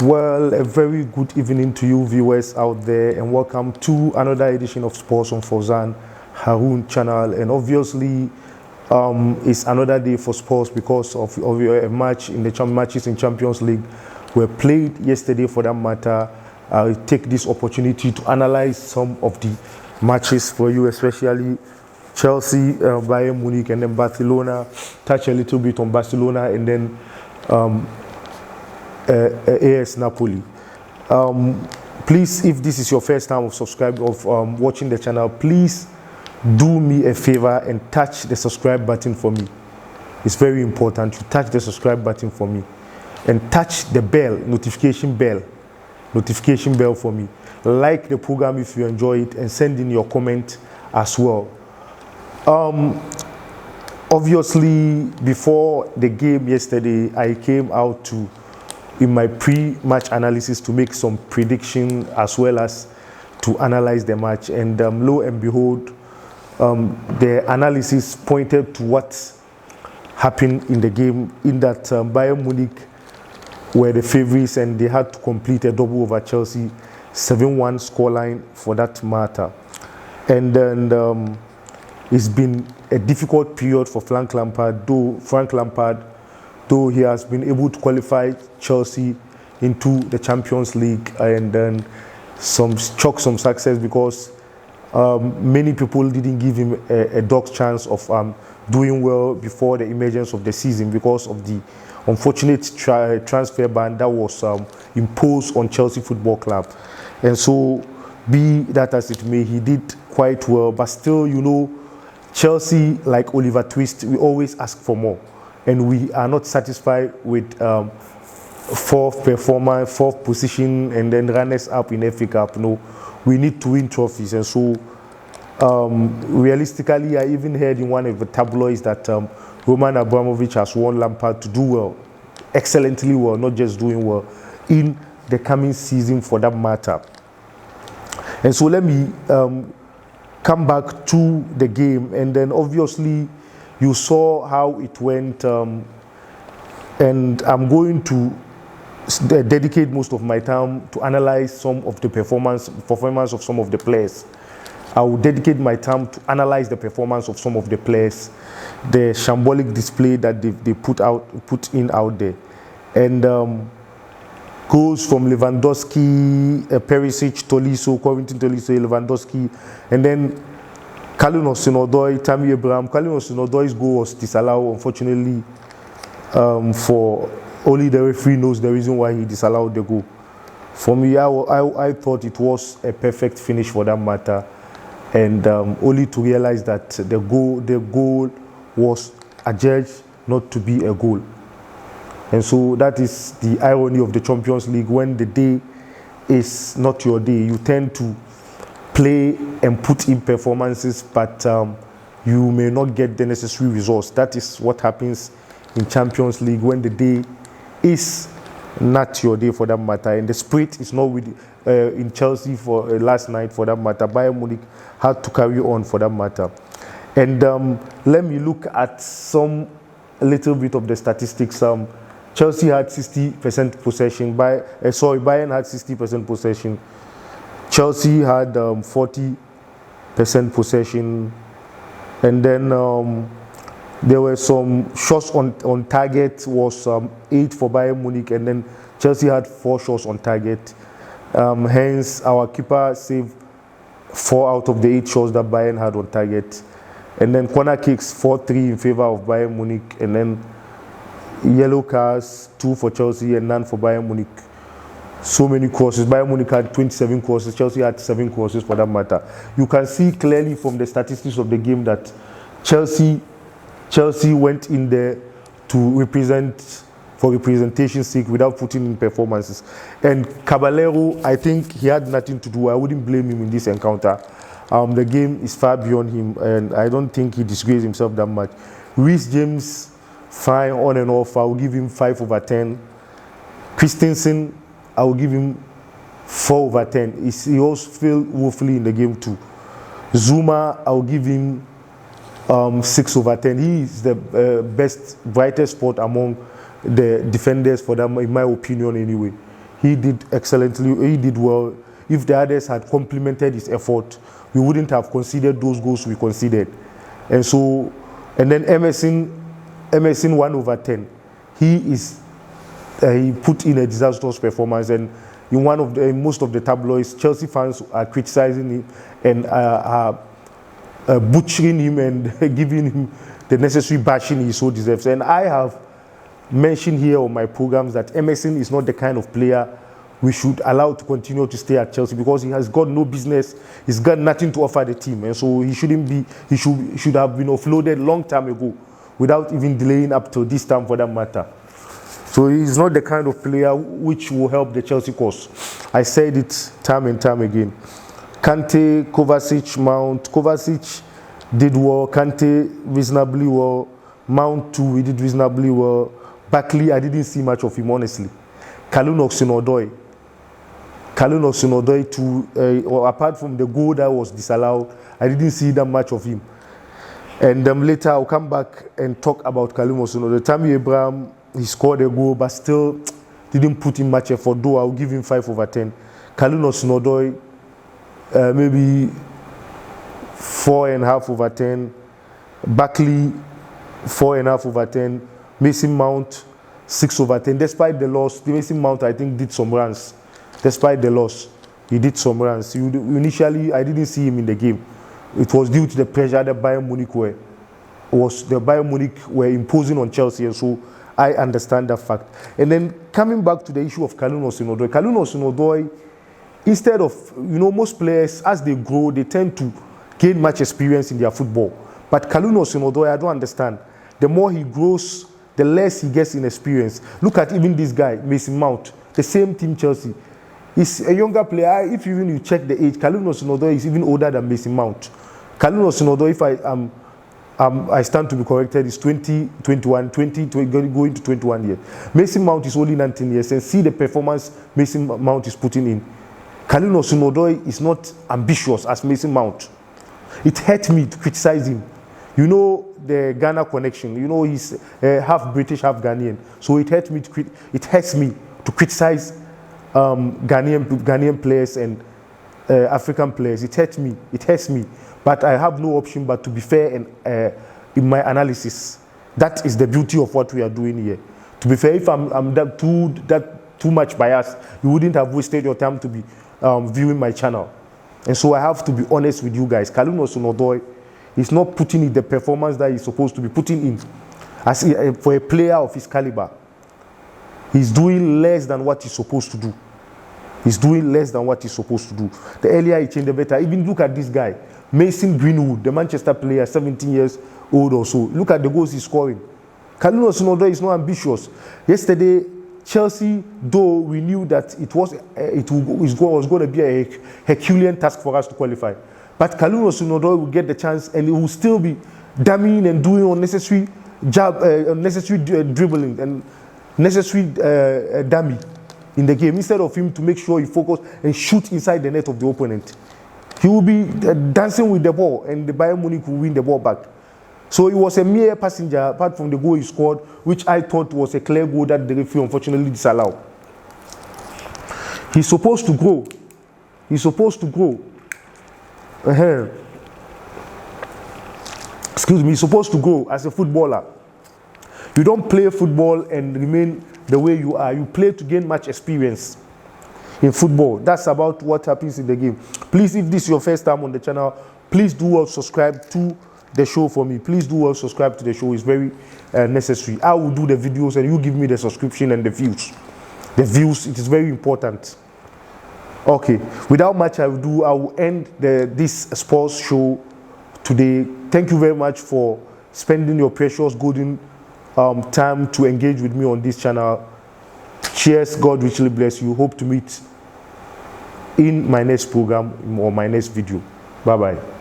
Well, a very good evening to you viewers out there, and welcome to another edition of Sports on Fauzan Haroon channel. And obviously, it's another day for sports because of a match in the matches in Champions League were played yesterday. For that matter, I'll take this opportunity to analyze some of the matches for you, especially Chelsea, Bayern Munich, and then Barcelona. Touch a little bit on Barcelona, and then AS Napoli. Please, if this is your first time of watching the channel, please do me a favor and touch the subscribe button for me. It's very important to touch the subscribe button for me and touch the bell, notification bell for me. Like the program if you enjoy it, and send in your comment as well. Obviously, before the game yesterday, I came out in my pre-match analysis to make some prediction as well as to analyze the match, and lo and behold, the analysis pointed to what happened in the game, in that Bayern Munich were the favorites and they had to complete a double over Chelsea, 7-1 scoreline for that matter. And then it's been a difficult period for Frank Lampard, though he has been able to qualify Chelsea into the Champions League, and then some success because many people didn't give him a dog's chance of doing well before the emergence of the season because of the unfortunate transfer ban that was imposed on Chelsea Football Club. And so, be that as it may, he did quite well, but still, you know, Chelsea, like Oliver Twist, we always ask for more, and we are not satisfied with fourth position and then runners up in FA Cup. No, we need to win trophies. And so realistically, I even heard in one of the tabloids that Roman Abramovich has warned Lampard to do well, excellently well, not just doing well, in the coming season for that matter. And so let me come back to the game, and then obviously you saw how it went, and I'm going to dedicate most of my time to analyze some of the performance of some of the players. I will dedicate my time to analyze the performance of some of the players, the shambolic display that they put in out there, and goals from Lewandowski, Perisic, Tolisso, Covington Tolisso, Lewandowski, and then Kalin Hudson-Odoi, Tammy Abraham. Kalin Hudson-Odoi's goal was disallowed, unfortunately, for only the referee knows the reason why he disallowed the goal. For me, I thought it was a perfect finish for that matter, and only to realize that the goal was adjudged not to be a goal. And so that is the irony of the Champions League. When the day is not your day, you tend to play and put in performances, but you may not get the necessary results. That is what happens in Champions League when the day is not your day for that matter, and the spirit is not with in Chelsea for last night for that matter. Bayern Munich had to carry on for that matter. And let me look at a little bit of the statistics. Chelsea had 60% possession. Bayern had 60% possession. Chelsea had 40% possession, and then there were some shots on target. Was 8 for Bayern Munich, and then Chelsea had 4 shots on target. Hence, our keeper saved 4 out of the 8 shots that Bayern had on target. And then corner kicks 4-3 in favor of Bayern Munich, and then yellow cards 2 for Chelsea and none for Bayern Munich. So many crosses. Bayern Munich had 27 crosses. Chelsea had 7 crosses for that matter. You can see clearly from the statistics of the game that Chelsea went in there to represent for representation's sake without putting in performances. And Caballero, I think he had nothing to do. I wouldn't blame him in this encounter. The game is far beyond him, and I don't think he disgraced himself that much. Reece James, fine on and off. I will give him 5/10. Christensen, I will give him 4/10. He also failed woefully in the game too. Zuma, I will give him 6/10. He is the brightest spot among the defenders for them, in my opinion anyway. He did excellently. He did well. If the others had complemented his effort, we wouldn't have conceded those goals we conceded. And so, and then Emerson 1/10. He put in a disastrous performance, and in most of the tabloids, Chelsea fans are criticizing him and are butchering him and giving him the necessary bashing he so deserves. And I have mentioned here on my programs that Emerson is not the kind of player we should allow to continue to stay at Chelsea, because he has got no business. He's got nothing to offer the team, and so he shouldn't be. He should have been offloaded long time ago, without even delaying up to this time for that matter. So he's not the kind of player which will help the Chelsea cause. I said it time and time again. Kante, Kovacic, Mount. Kovacic did well. Kante reasonably well. Mount too, he did reasonably well. Barkley, I didn't see much of him, honestly. Kalou Hudson-Odoi too, apart from the goal that was disallowed, I didn't see that much of him. And later I'll come back and talk about Kalou Hudson-Odoi. Tammy Abraham, he scored a goal, but still didn't put in much effort, though I'll give him 5/10. Kalou Hudson-Odoi, maybe 4.5/10. Barkley, 4.5/10. Mason Mount, 6/10. Despite the loss, Mason Mount, I think, did some runs. Despite the loss, he did some runs. Initially, I didn't see him in the game. It was due to the pressure that Bayern Munich were imposing on Chelsea, and so I understand that fact. And then coming back to the issue of Kalou Hudson-Odoi, instead of, most players, as they grow, they tend to gain much experience in their football. But Kalou Hudson-Odoi, I don't understand. The more he grows, the less he gets in experience. Look at even this guy, Mason Mount, the same team Chelsea. He's a younger player. If you check the age, Kalou Hudson-Odoi is even older than Mason Mount. Kalou Hudson-Odoi, if I stand to be corrected, is 20, going to 21 years. Mason Mount is only 19 years, and see the performance Mason Mount is putting in. Kalou Hudson-Odoi is not ambitious as Mason Mount. It hurt me to criticize him. The Ghana connection. He's half British, half Ghanaian. So it hurts me to criticize Ghanaian players and African players. It hurts me. But I have no option but to be fair and in my analysis. That is the beauty of what we are doing here. To be fair, if I'm too much biased, you wouldn't have wasted your time to be viewing my channel. And so I have to be honest with you guys. Kalou Hudson-Odoi is not putting in the performance that he's supposed to be putting in. For a player of his caliber, he's doing less than what he's supposed to do. The earlier he changed, the better. Even look at this guy, Mason Greenwood, the Manchester player, 17 years old or so. Look at the goals he's scoring. Kalou Hudson-Odoi is not ambitious. Yesterday, Chelsea, though we knew that it was going to be a Herculean task for us to qualify. But Kalou Hudson-Odoi will get the chance, and he will still be damming and doing unnecessary dribbling and necessary dummy in the game, instead of him to make sure he focus and shoot inside the net of the opponent. He will be dancing with the ball, and the Bayern Munich will win the ball back. So he was a mere passenger, apart from the goal he scored, which I thought was a clear goal that the referee unfortunately disallowed. He's supposed to grow. Excuse me, he's supposed to grow as a footballer. You don't play football and remain the way you are. You play to gain much experience in football. That's about what happens in the game. Please, if this is your first time on the channel, please do subscribe to the show for me. Please do subscribe to the show. It's very necessary. I will do the videos and you give me the subscription and the views. It is very important. Okay, without much I will end this sports show today. Thank you very much for spending your precious golden time to engage with me on this channel. Cheers. God richly bless you. Hope to meet in my next program or my next video. Bye bye.